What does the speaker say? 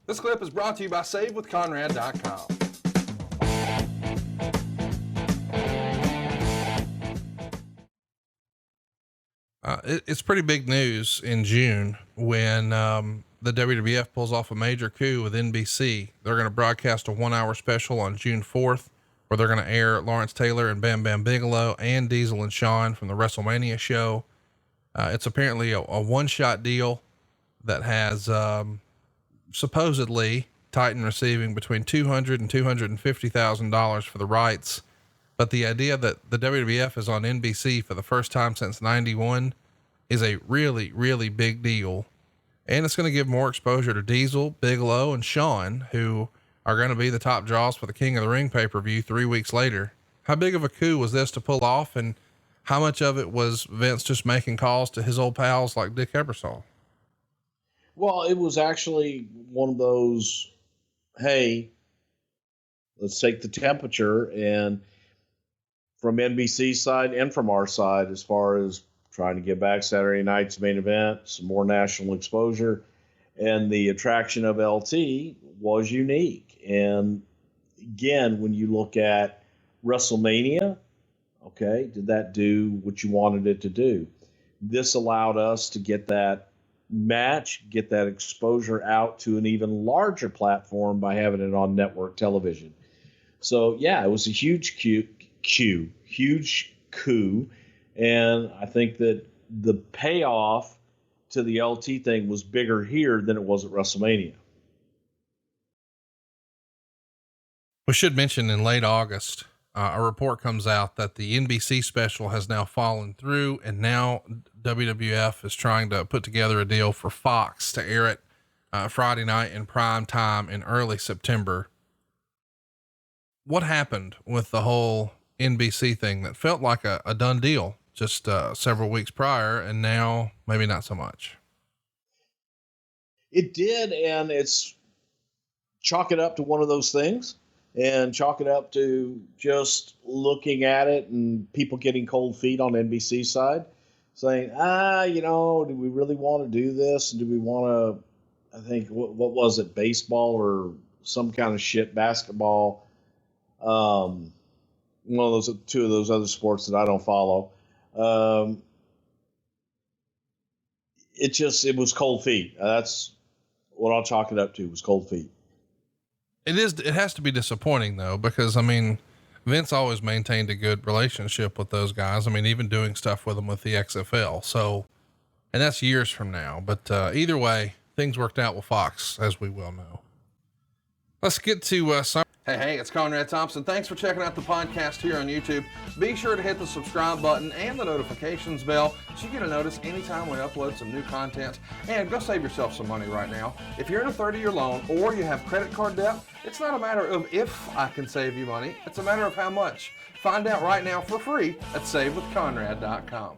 This clip is brought to you by SaveWithConrad.com. It's pretty big news in June when the WWF pulls off a major coup with NBC. They're going to broadcast a 1-hour special on June 4th, where they're going to air Lawrence Taylor and Bam Bam Bigelow and Diesel and Shawn from the WrestleMania show. It's apparently a one-shot deal that has supposedly Titan receiving between $200,000 and $250,000 for the rights. But the idea that the WWF is on NBC for the first time since 91 is a really, really big deal. And it's going to give more exposure to Diesel, Bigelow, and Shawn, who are going to be the top draws for the King of the Ring pay-per-view 3 weeks later. How big of a coup was this to pull off, and how much of it was Vince just making calls to his old pals like Dick Ebersol? Well, it was actually one of those, hey, let's take the temperature, and from NBC's side and from our side, as far as trying to get back Saturday night's main event, some more national exposure, and the attraction of LT was unique. And again, when you look at WrestleMania, okay, did that do what you wanted it to do? This allowed us to get that match, get that exposure out to an even larger platform by having it on network television. So yeah, it was a huge huge coup. And I think that the payoff to the LT thing was bigger here than it was at WrestleMania. We should mention in late August, a report comes out that the NBC special has now fallen through, and now WWF is trying to put together a deal for Fox to air it Friday night in prime time in early September. What happened with the whole NBC thing that felt like a done deal just several weeks prior, and now maybe not so much? It did, and it's chalk it up to one of those things, and chalk it up to just looking at it and people getting cold feet on NBC's side, saying, do we really want to do this? Do we want to, I think, what was it, baseball or some kind of shit, basketball? One of those, two of those other sports that I don't follow. It was cold feet. That's what I'll chalk it up to, was cold feet. It has to be disappointing though, because I mean, Vince always maintained a good relationship with those guys. I mean, even doing stuff with them with the XFL. So, and that's years from now, but, either way, things worked out with Fox, as we well know. Let's get to, Hey, it's Conrad Thompson. Thanks for checking out the podcast here on YouTube. Be sure to hit the subscribe button and the notifications bell so you get a notice anytime we upload some new content. And go save yourself some money right now. If you're in a 30-year loan or you have credit card debt, it's not a matter of if I can save you money. It's a matter of how much. Find out right now for free at SaveWithConrad.com.